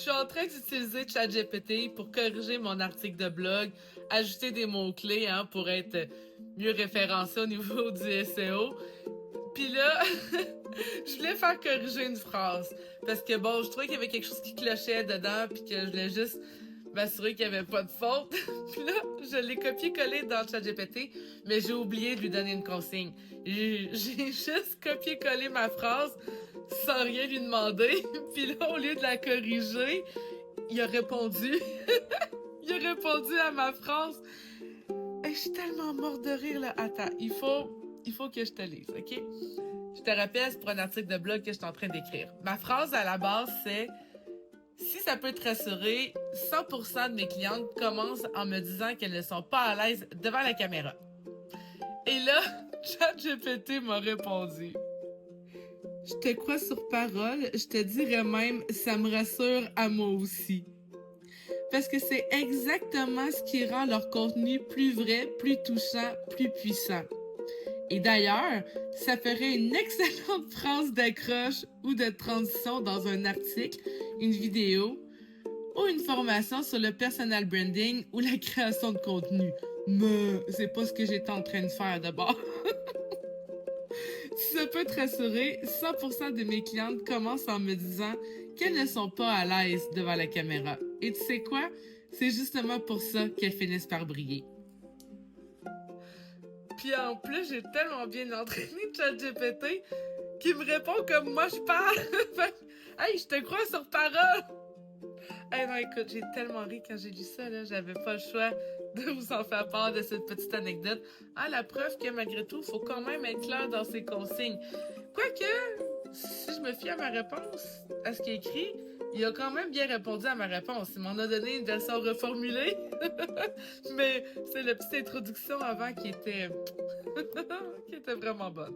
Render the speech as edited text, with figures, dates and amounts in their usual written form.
Je suis en train d'utiliser ChatGPT pour corriger mon article de blog, ajouter des mots-clés pour être mieux référencé au niveau du SEO. Puis là, je voulais faire corriger une phrase. Parce que bon, je trouvais qu'il y avait quelque chose qui clochait dedans, puis que je voulais juste m'assurer qu'il n'y avait pas de faute. Puis là, je l'ai copié-collé dans ChatGPT, mais j'ai oublié de lui donner une consigne. J'ai juste copié-collé ma phrase sans rien lui demander. Puis là, au lieu de la corriger, il a répondu. Il a répondu à ma phrase. Hey, je suis tellement morte de rire, là. Attends, il faut que je te lise, OK? Je te rappelle, c'est pour un article de blog que je suis en train d'écrire. Ma phrase à la base, c'est « Si ça peut te rassurer, 100% de mes clientes commencent en me disant qu'elles ne sont pas à l'aise devant la caméra. » Et là, ChatGPT m'a répondu. Je te crois sur parole, je te dirais même, ça me rassure à moi aussi. Parce que c'est exactement ce qui rend leur contenu plus vrai, plus touchant, plus puissant. Et d'ailleurs, ça ferait une excellente phrase d'accroche ou de transition dans un article, une vidéo ou une formation sur le personal branding ou la création de contenu. Mais c'est pas ce que j'étais en train de faire d'abord. Si ça peut te rassurer, 100% de mes clientes commencent en me disant qu'elles ne sont pas à l'aise devant la caméra. Et tu sais quoi? C'est justement pour ça qu'elles finissent par briller. Puis en plus, j'ai tellement bien entraîné ChatGPT qu'il me répond comme moi je parle. Hey, je te crois sur parole. Hey non, écoute, j'ai tellement ri quand j'ai lu ça, là. J'avais pas le choix de vous en faire part de cette petite anecdote. La preuve que malgré tout, faut quand même être clair dans ses consignes. Quoique, si je me fie à ma réponse, à ce qu'il est écrit, il a quand même bien répondu à ma réponse. Il m'en a donné une version reformulée. Mais c'est la petite introduction avant qui était, qui était vraiment bonne.